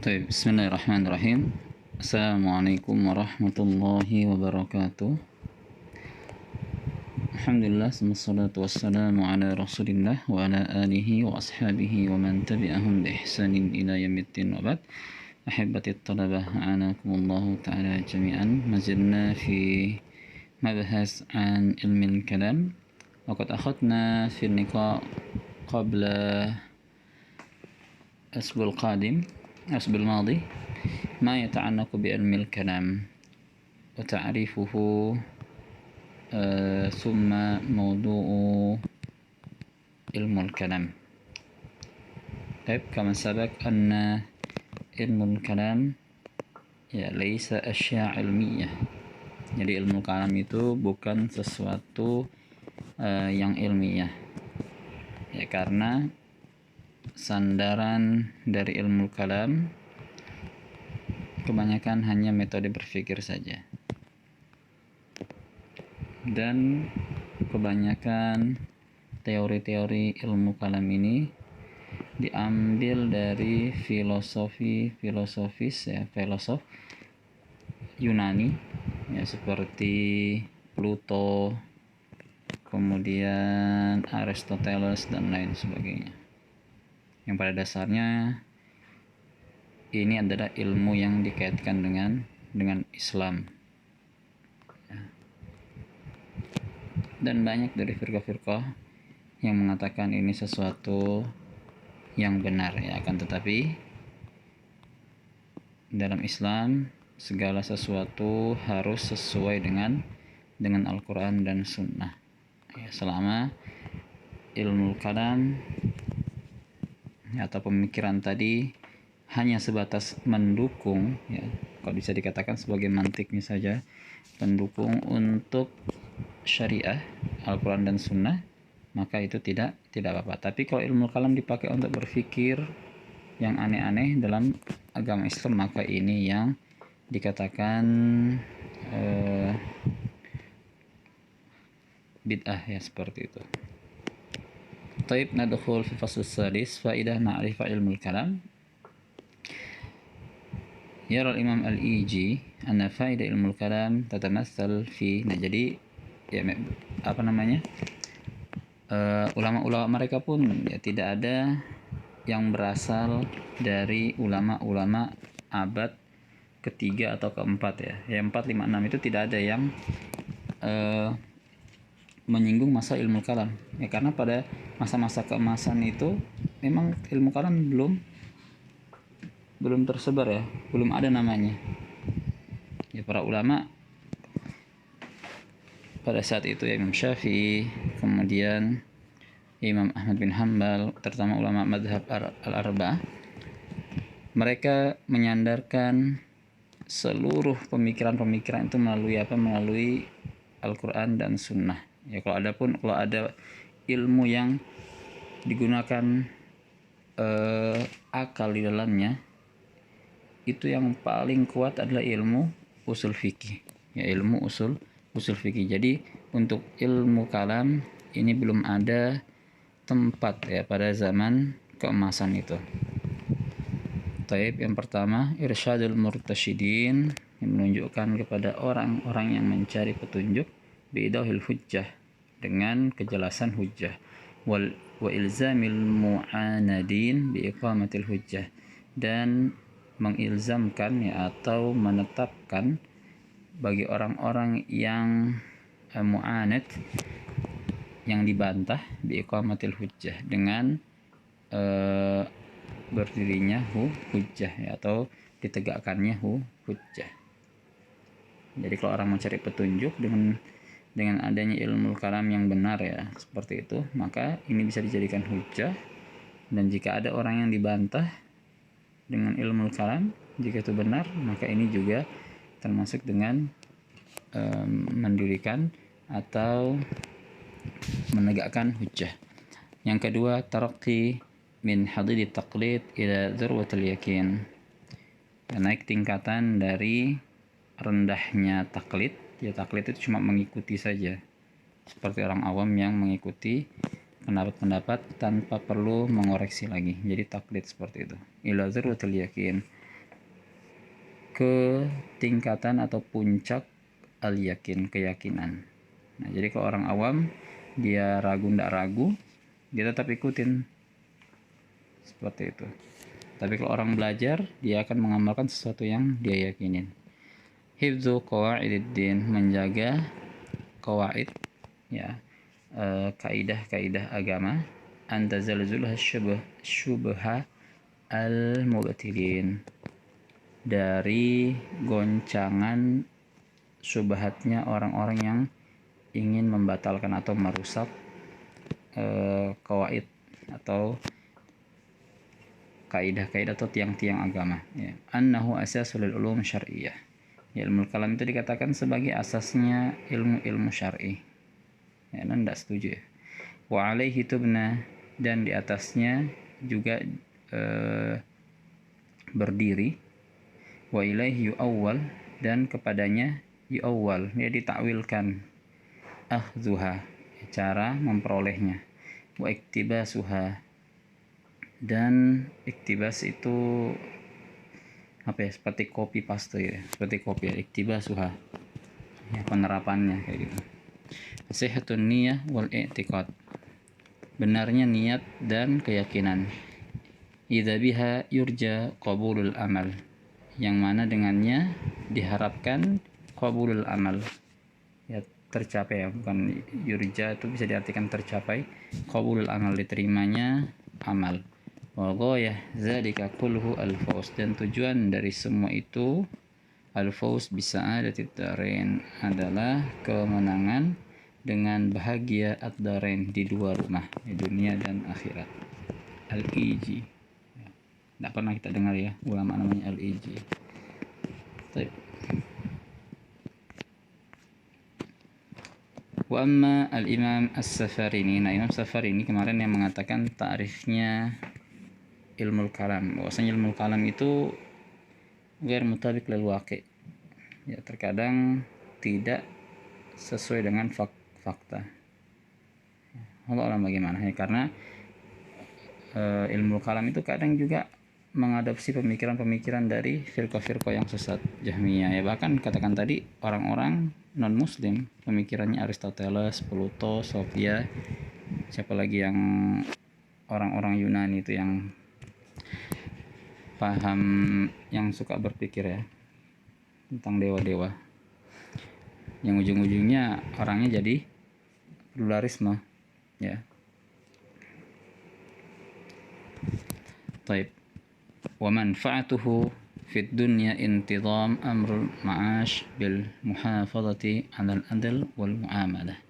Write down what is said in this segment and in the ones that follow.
طيب بسم الله الرحمن الرحيم. السلام عليكم ورحمة الله وبركاته. الحمد لله ثم الصلاة والسلام على رسول الله وعلى آله وأصحابه ومن تبعهم بإحسان إلى يوم الدين وبعد. أحبتي الطلبة أعانكم الله تعالى جميعا. ما زلنا في مبحث عن علم الكلام، وقد أخذنا في اللقاء قبل الأسبوع الماضي ما يتعلق بعلم الكلام وتعريفه، ثم موضوع علم الكلام. طيب، كما سبق أن علم الكلام ليس أشياء علمية. Jadi ilmu kalam itu bukan sesuatu yang ilmiah, ya, karena sandaran dari ilmu kalam kebanyakan hanya metode berpikir saja, dan kebanyakan teori-teori ilmu kalam ini diambil dari filosof Yunani, ya, seperti Pluto, kemudian Aristoteles dan lain sebagainya, yang pada dasarnya ini adalah ilmu yang dikaitkan dengan Islam, ya. Dan banyak dari firqah-firqah yang mengatakan ini sesuatu yang benar, ya. Akan tetapi dalam Islam segala sesuatu harus sesuai dengan Al-Quran dan Sunnah, ya. Selama ilmu kalam, ya, atau pemikiran tadi hanya sebatas mendukung, ya, kalau bisa dikatakan sebagai mantiknya saja, pendukung untuk syariah Al-Quran dan Sunnah, maka itu tidak apa-apa. Tapi kalau ilmu kalam dipakai untuk berpikir yang aneh-aneh dalam agama Islam, maka ini yang dikatakan bid'ah, ya, seperti itu. Taib, nadkhul fi fasl sadis, faidah ma'rifah ilmu kalam. Yara al-Imam al-Iji anna faidah ilmu kalam tatamassal fi, jadi, ya, ulama-ulama mereka pun, ya, tidak ada yang berasal dari ulama-ulama abad ketiga atau keempat, ya. Yang 4, 5, 6 itu tidak ada yang menyinggung masa ilmu kalam, ya, karena pada masa-masa keemasan itu memang ilmu kalam belum tersebar, ya, belum ada namanya, ya. Para ulama pada saat itu, ya, Imam Syafi'i, kemudian Imam Ahmad bin Hanbal, terutama ulama madhab al-arba'ah, mereka menyandarkan seluruh pemikiran-pemikiran itu melalui Al-Quran dan Sunnah, ya. Kalau ada ilmu yang digunakan akal di dalamnya, itu yang paling kuat adalah ilmu usul fikih, ya, ilmu usul fikih. Jadi untuk ilmu kalam ini belum ada tempat, ya, pada zaman keemasan itu. Taib, yang pertama irsyadul murtasyidin, yang menunjukkan kepada orang-orang yang mencari petunjuk, biidahil hujjah, dengan kejelasan hujjah, wa ilzamil mu'anadin biiqamatil hujjah, dan mengilzamkan, ya, atau menetapkan bagi orang-orang yang mu'anad, yang dibantah, biiqamatil hujjah, dengan berdirinya hujjah, ya, atau ditegakkannya hujjah. Jadi kalau orang mencari petunjuk dengan adanya ilmu kalam yang benar, ya, seperti itu, maka ini bisa dijadikan hujjah. Dan jika ada orang yang dibantah dengan ilmu kalam, jika itu benar, maka ini juga termasuk dengan mendirikan atau menegakkan hujjah. Yang kedua, tarakki min hadid taqlid ila dzurwatil yakin, naik tingkatan dari rendahnya taklid, ya, taklid itu cuma mengikuti saja, seperti orang awam yang mengikuti pendapat-pendapat tanpa perlu mengoreksi lagi. Jadi taklid seperti itu, ila dzurwatil yakin, ke tingkatan atau puncak al-yakin, keyakinan. Nah, jadi kalau orang awam dia ndak ragu, dia tetap ikutin seperti itu. Tapi kalau orang belajar, dia akan mengamalkan sesuatu yang dia yakinin. Hifdzu qawaididdin, menjaga qawaid, ya, kaidah-kaidah agama, antazalzulha syubha al-mubtilin, dari goncangan syubhatnya orang-orang yang ingin membatalkan atau merusak qawaid atau kaidah-kaidah atau tiang-tiang agama, ya. Annahu asasul ulum syar'iyyah, ya, ilmu kalam itu dikatakan sebagai asasnya ilmu-ilmu syar'i, ya. Tidak setuju, ya. Wa alaihi tubna, dan di atasnya juga berdiri. Wa ilaihi yu'awwal, dan kepadanya yu'awwal, dia ditakwilkan. Akhzuha, cara memperolehnya. Wa iktibasuha, dan iktibas itu apa ya, seperti copy paste, ya, seperti kopi, ya, iktibasuha, ya, penerapannya kayak gitu. Sihatun niyah wal i'tiqad, benarnya niat dan keyakinan. Idza biha yurja qabulul amal, yang mana dengannya diharapkan qabulul amal, ya, tercapai, ya, bukan yurja itu bisa diartikan tercapai, qabulul amal, diterimanya amal. Wa ghayah zalika kulluhu al-fawz, dan tujuan dari semua itu al-fawz bisa'adatid darain, adalah kemenangan dengan bahagia ad-darain, di dua rumah, di dunia dan akhirat. Al-Iji, tidak pernah kita dengar, ya, ulama namanya Al-Iji. Wa amma al-Imam As-Safarini, nah Imam Safarini kemarin yang mengatakan ta'rifnya ilmu kalam, bahwasanya ilmu kalam itu ghair mutabiq lil waqi', ya, terkadang tidak sesuai dengan fakta. Allah alam bagaimana, ya, karena ilmu kalam itu kadang juga mengadopsi pemikiran-pemikiran dari firqah-firqah yang sesat, Jahmiyah, ya, bahkan katakan tadi orang-orang non muslim pemikirannya Aristoteles, Pluto, Sophia, siapa lagi yang orang-orang Yunani itu yang paham, yang suka berpikir, ya, tentang dewa-dewa, yang ujung-ujungnya orangnya jadi pluralisme, ya. Taib. Wa manfa'atuhu fid dunya intizam amrul ma'ash bil muhafazati 'alal adl wal muamalah.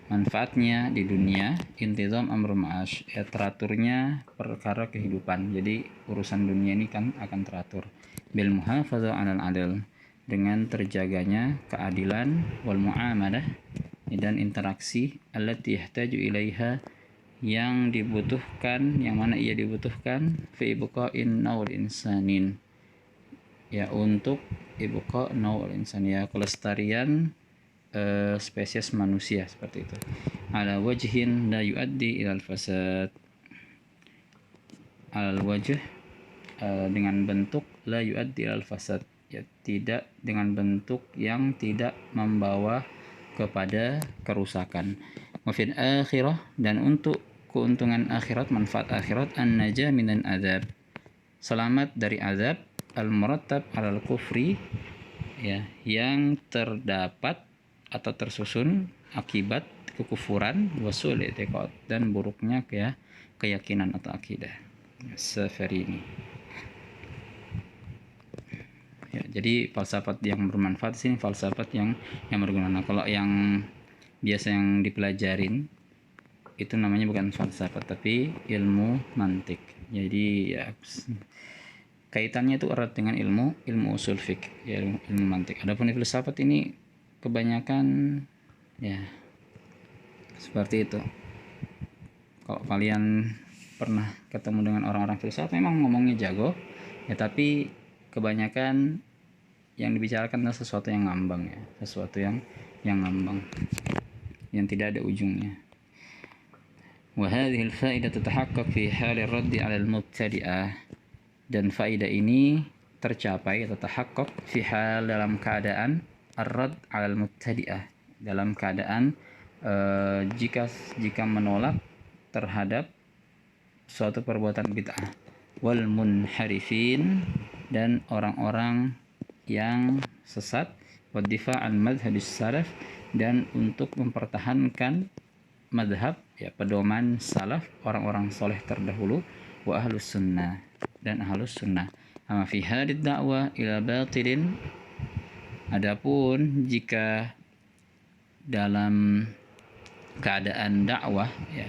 Manfaatnya di dunia, intizam amrul ma'ash, ya, teraturnya perkara kehidupan. Jadi urusan dunia ini kan akan teratur. Bil muhafazah 'alal adl, dengan terjaganya keadilan, wal muamalah, dan interaksi, allati yahtaju ilaiha, yang dibutuhkan, yang mana ia dibutuhkan, fi ibqa'in naw'il insanin, ya, untuk ibqa' naw'il insan, ya, kelestarian spesies manusia, seperti itu. Ala wajhin la yuaddi ilal fasad, al wajh, dengan bentuk la yuaddi ilal fasad, ya, tidak, dengan bentuk yang tidak membawa kepada kerusakan. Wa fil akhirah, dan untuk keuntungan akhirat, manfaat akhirat, an-najah minan azab, selamat dari azab, al-murattab alal kufri, ya, yang terdapat atau tersusun akibat kekufuran, wasul i'tiqad, dan buruknya, ya, keyakinan atau akidah. Safarini, ya, jadi falsafat yang bermanfaat sini, falsafat yang berguna. Kalau yang biasa yang dipelajarin itu namanya bukan falsafat tapi ilmu mantik. Jadi, ya, kaitannya itu erat dengan ilmu usul fiqh, ya, ilmu mantik. Adapun filsafat ini kebanyakan, ya, seperti itu. Kalau kalian pernah ketemu dengan orang-orang filsafat, memang ngomongnya jago, ya, tapi kebanyakan yang dibicarakan adalah sesuatu yang ngambang, ya, sesuatu yang ngambang, yang tidak ada ujungnya. Wa hadhihi al-fa'idah tatahaqqaq fi hal ar-radd 'ala al-mubtadi'ah, dan faedah ini tercapai atau tahaqqaq fi hal dalam keadaan ar-rad 'alal mubtadi'ah, dalam keadaan jika menolak terhadap suatu perbuatan bid'ah, wal munharifin, dan orang-orang yang sesat, wad difa' an madhhabis salaf, dan untuk mempertahankan madhab, ya, pedoman salaf, orang-orang soleh terdahulu, wa ahlus sunnah, dan ahlus sunnah. Amma fi hadid da'wah ila batilin, adapun jika dalam keadaan dakwah, ya,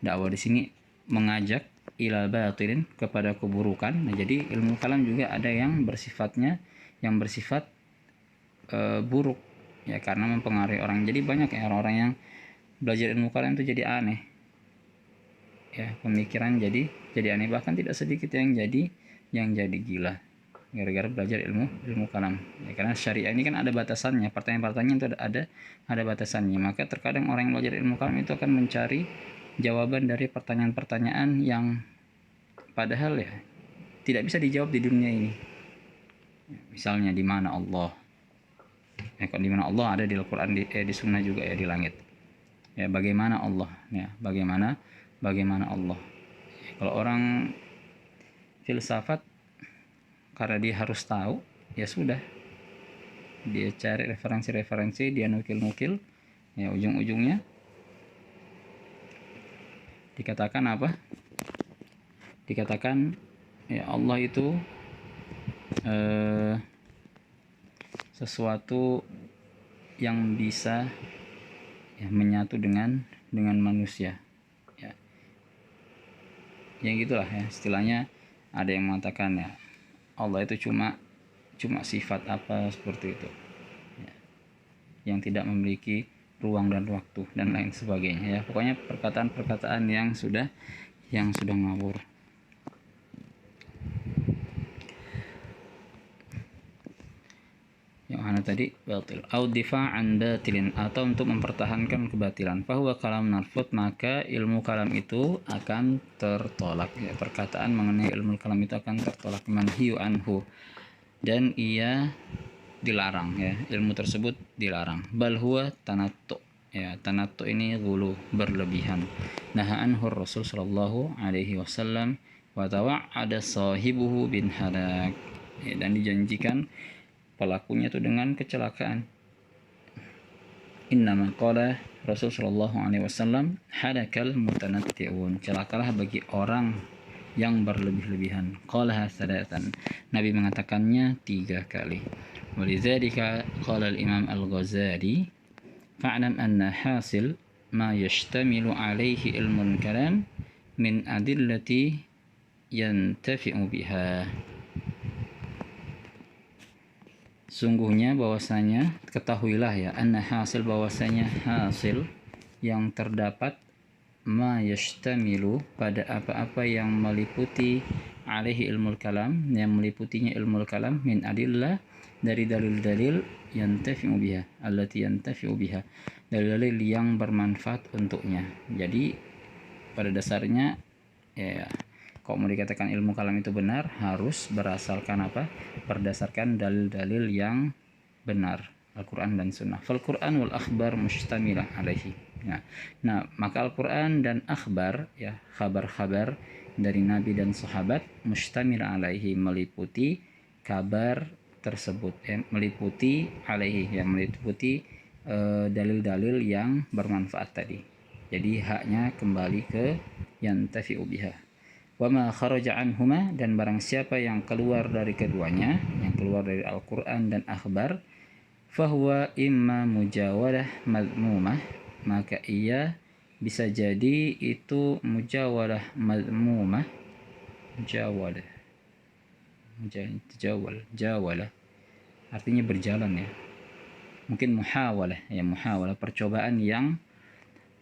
dakwah di sini mengajak ila batilin, kepada keburukan. Nah, jadi ilmu kalam juga ada yang bersifat buruk, ya, karena mempengaruhi orang. Jadi banyak ya orang-orang yang belajar ilmu kalam itu jadi aneh, ya, pemikiran jadi aneh, bahkan tidak sedikit yang jadi gila gara-gara belajar ilmu kalam, ya, karena syariah ini kan ada batasannya, pertanyaan-pertanyaan itu ada batasannya. Maka terkadang orang yang belajar ilmu kalam itu akan mencari jawaban dari pertanyaan-pertanyaan yang padahal, ya, tidak bisa dijawab di dunia ini. Misalnya di mana Allah? Di mana Allah ada di Al-Qur'an, di sunnah juga, ya, di langit. Ya, bagaimana Allah? Ya, bagaimana Allah? Ya, kalau orang filsafat, karena dia harus tahu, ya sudah, dia cari referensi-referensi, dia nukil-nukil, ya, ujung-ujungnya dikatakan apa? Dikatakan, ya, Allah itu sesuatu yang bisa, ya, menyatu dengan manusia, ya, yang gitulah, ya, istilahnya. Ada yang mengatakan, ya, Allah itu cuma sifat apa seperti itu, ya, yang tidak memiliki ruang dan waktu dan lain sebagainya, ya, pokoknya perkataan-perkataan yang sudah ngawur. Yang mana tadi batil, au difa'an batilin, atau untuk mempertahankan kebatilan, fahuwa kalam narfut, maka ilmu kalam itu akan tertolak, ya, perkataan mengenai ilmu kalam itu akan tertolak, manhiyu anhu, dan ia dilarang, ya, ilmu tersebut dilarang. Bal huwa tanattu, ya, tanattu ini ghulu, berlebihan. Naha anhu Rasul sallallahu alaihi wasallam wa tawa'ada sahibuhu bin halak, ya, dan dijanjikan pelakunya itu dengan kecelakaan. Innama qala Rasul sallallahu alaihi wasallam halakal mutanatti'un, celakalah bagi orang yang berlebih-lebihan. Qalaha salatan, Nabi mengatakannya 3 kali. Walidzalika qala al-Imam Al-Ghazali, fa'lam anna hasil ma yashtamilu alaihi ilmun kalam min adillati yantafi'u biha. Sungguhnya bahwasanya, ketahuilah, ya, anna hasil, bahwasanya hasil yang terdapat, ma yashtamilu, pada apa-apa yang meliputi, alaihi ilmul kalam, yang meliputinya ilmul kalam, min adillah, dari dalil-dalil, yantafi'u biha, allati yantafi'u biha, dalil-dalil yang bermanfaat untuknya. Jadi pada dasarnya, ya, kalau mau dikatakan ilmu kalam itu benar, harus berdasarkan dalil-dalil yang benar, Al-Quran dan Sunnah. Fal Quran wal akhbar mustamilah alaihi. Nah, maka Al-Quran dan akhbar, ya, kabar-kabar dari Nabi dan sahabat, mustamil alaihi, meliputi kabar tersebut, ya, meliputi alaihi, ya, meliputi dalil-dalil yang bermanfaat tadi. Jadi haknya kembali ke yantafi'u biha. Wa ma kharaja anhuma, dan barang siapa yang keluar dari keduanya, yang keluar dari Al-Quran dan akhbar, fahuwa imma mujawalah madmumah, maka ia bisa jadi itu mujawalah madmumah, jawalah artinya berjalan, ya, mungkin muhawalah, ya, muhawalah percobaan yang,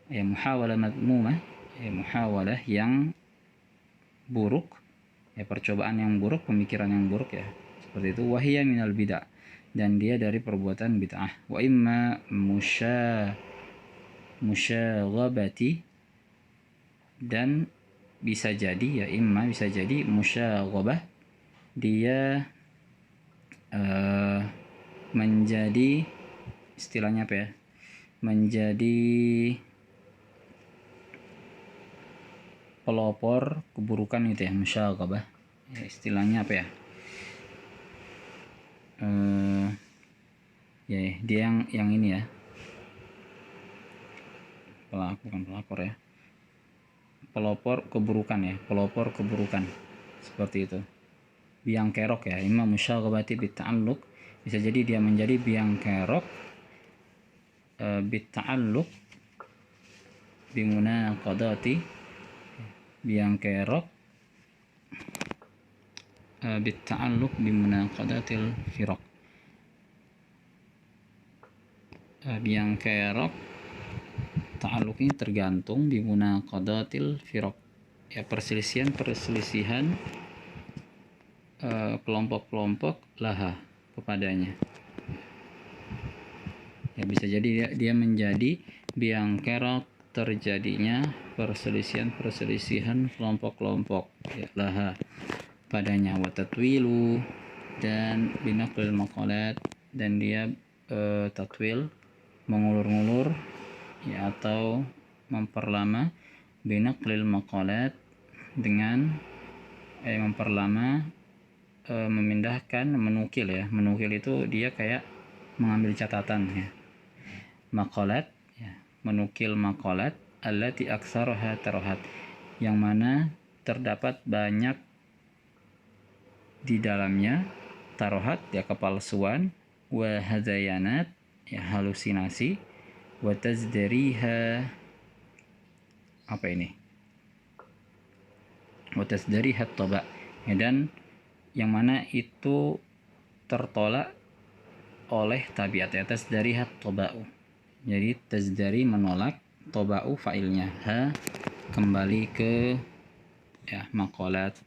ya, muhawalah madmumah, ya, muhawalah yang buruk, ya, percobaan yang buruk, pemikiran yang buruk, ya, seperti itu. Wahiyya minal bid'ah, dan dia dari perbuatan bid'ah. Wa imma musyaghabati, dan bisa jadi, ya, imma bisa jadi musyaghabah, dia menjadi istilahnya apa ya, menjadi pelopor keburukan gitu ya, musyaghabah ya, istilahnya apa ya, ya dia yang ini ya, bukan pelakor ya, pelopor keburukan ya, pelopor keburukan seperti itu. Biang kerok ya, imma musyaghabati bitta'alluq, bisa jadi dia menjadi biang kerok bitta'alluq bimunaqadati, biang kerok bitta'alluq bimunaqadatil firaq, biang kerok ta'alluq ini tergantung bimunaqadatil firaq ya, perselisihan kelompok-kelompok laha kepadanya ya, bisa jadi dia menjadi biang kerok terjadinya perselisihan kelompok-kelompok ya, laha padanya, wa tatwilu, dan binaqlil maqalat, dan dia tatwil mengulur-ngulur ya, atau memperlama, binaqlil maqalat dengan memperlama, memindahkan, menukil ya, menukil itu dia kayak mengambil catatan ya, maqalat ya, menukil maqalat allati aktsaruha tarahat, yang mana terdapat banyak di dalamnya tarohat ya, kepalsuan, wa hadayanat ya, halusinasi, wa tazdariha, apa ini, wa tazdariha toba ya, dan yang mana itu tertolak oleh tabiat ya, tazdariha toba'u, jadi tazdari menolak, toba'u failnya, ha kembali ke ya maqalat,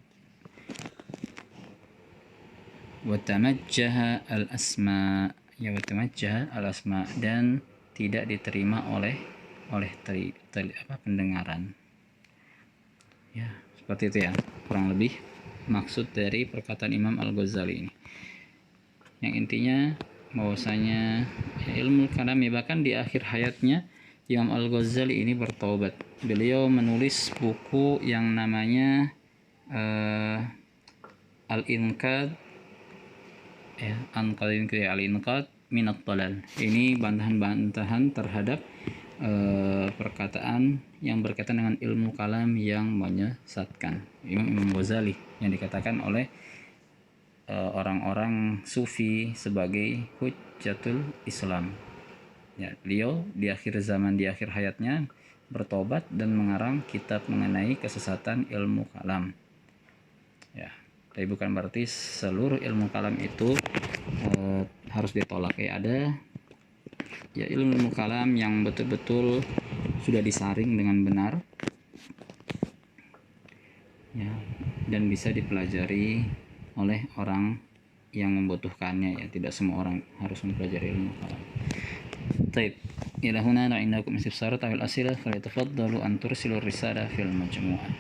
watamajjaha al-asma ya, watamajjaha al-asma, dan tidak diterima oleh pendengaran ya, seperti itu ya kurang lebih maksud dari perkataan Imam Al-Ghazali ini, yang intinya bahwasanya ya, ilmu kalam ya, bahkan di akhir hayatnya Imam Al-Ghazali ini bertaubat. Beliau menulis buku yang namanya Al-Inqad ya, Al-Inqad minat dalal. Ini bantahan-bantahan terhadap perkataan yang berkaitan dengan ilmu kalam yang menyesatkan Imam Ghazali, yang dikatakan oleh orang-orang sufi sebagai hujjatul Islam ya. Beliau di akhir zaman, di akhir hayatnya bertobat dan mengarang kitab mengenai kesesatan ilmu kalam ya. Tapi bukan berarti seluruh ilmu kalam itu harus ditolak ya. Ada ya ilmu kalam yang betul-betul sudah disaring dengan benar ya, dan bisa dipelajari oleh orang yang membutuhkannya ya, tidak semua orang harus mempelajari ilmu kalam. Taib, ila huna la indakum istifsarat awil asilah, falyatafaddalu an tursilu risala fil majmu'ah.